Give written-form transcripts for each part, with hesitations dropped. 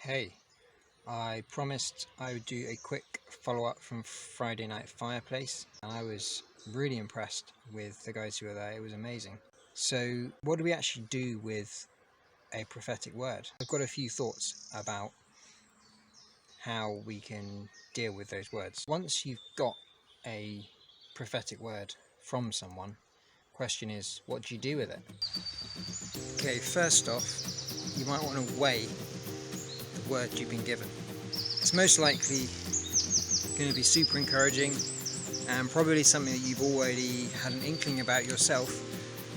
Hey, I promised I would do a quick follow-up from Friday night Fireplace, and I was really impressed with the guys who were there. It was amazing. So what do we actually do with a prophetic word? I've got a few thoughts about how we can deal with those words. Once you've got a prophetic word from someone, question is, what do you do with it? Okay, first off, you might want to weigh the word you've been given. It's most likely going to be super encouraging and probably something that you've already had an inkling about yourself,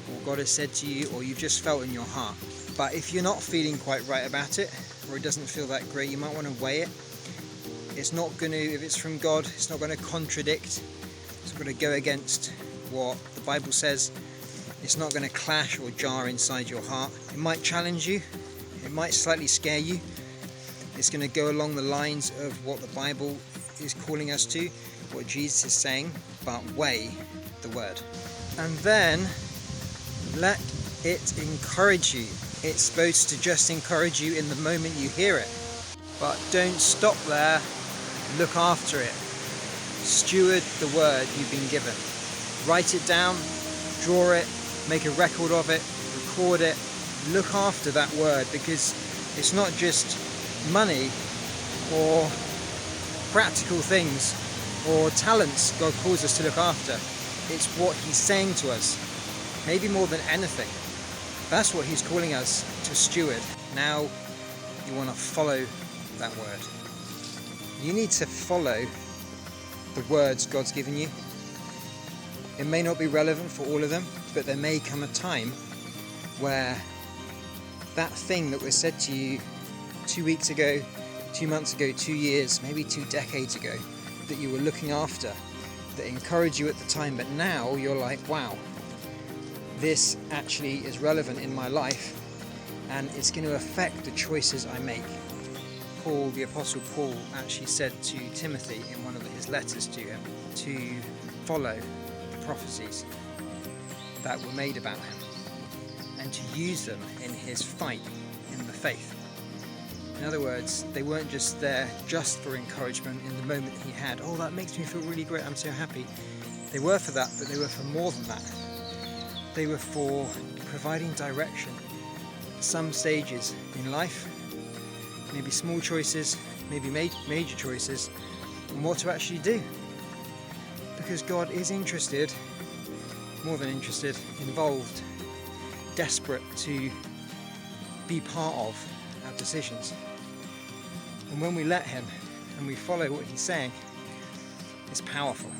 or God has said to you, or you've just felt in your heart. But if you're not feeling quite right about it, or it doesn't feel that great, you might want to weigh it. It's not going to, if it's from God, it's not going to contradict, it's not going to go against what the Bible says. It's not going to clash or jar inside your heart. It might challenge you, it might slightly scare you. It's going to go along the lines of what the Bible is calling us to, what Jesus is saying, but weigh the word. And then let it encourage you. It's supposed to just encourage you in the moment you hear it. But don't stop there, look after it. Steward the word you've been given. Write it down, draw it, make a record of it, record it. Look after that word, because it's not just money or practical things or talents God calls us to look after. It's what He's saying to us, maybe more than anything. That's what He's calling us to steward. Now you want to follow that word. You need to follow the words God's given you. It may not be relevant for all of them, but there may come a time where that thing that was said to you 2 weeks ago, 2 months ago, 2 years, maybe 2 decades ago, that you were looking after, that encouraged you at the time, but now you're like, wow, this actually is relevant in my life and it's going to affect the choices I make. Paul, the Apostle Paul, actually said to Timothy in one of his letters to him to follow the prophecies that were made about him and to use them in his fight in the faith. In other words, they weren't just there just for encouragement in the moment he had. Oh, that makes me feel really great, I'm so happy. They were for that, but they were for more than that. They were for providing direction at some stages in life, maybe small choices, maybe major choices, on what to actually do. Because God is interested, more than interested, involved, desperate to be part of our decisions. And when we let Him and we follow what He's saying, it's powerful.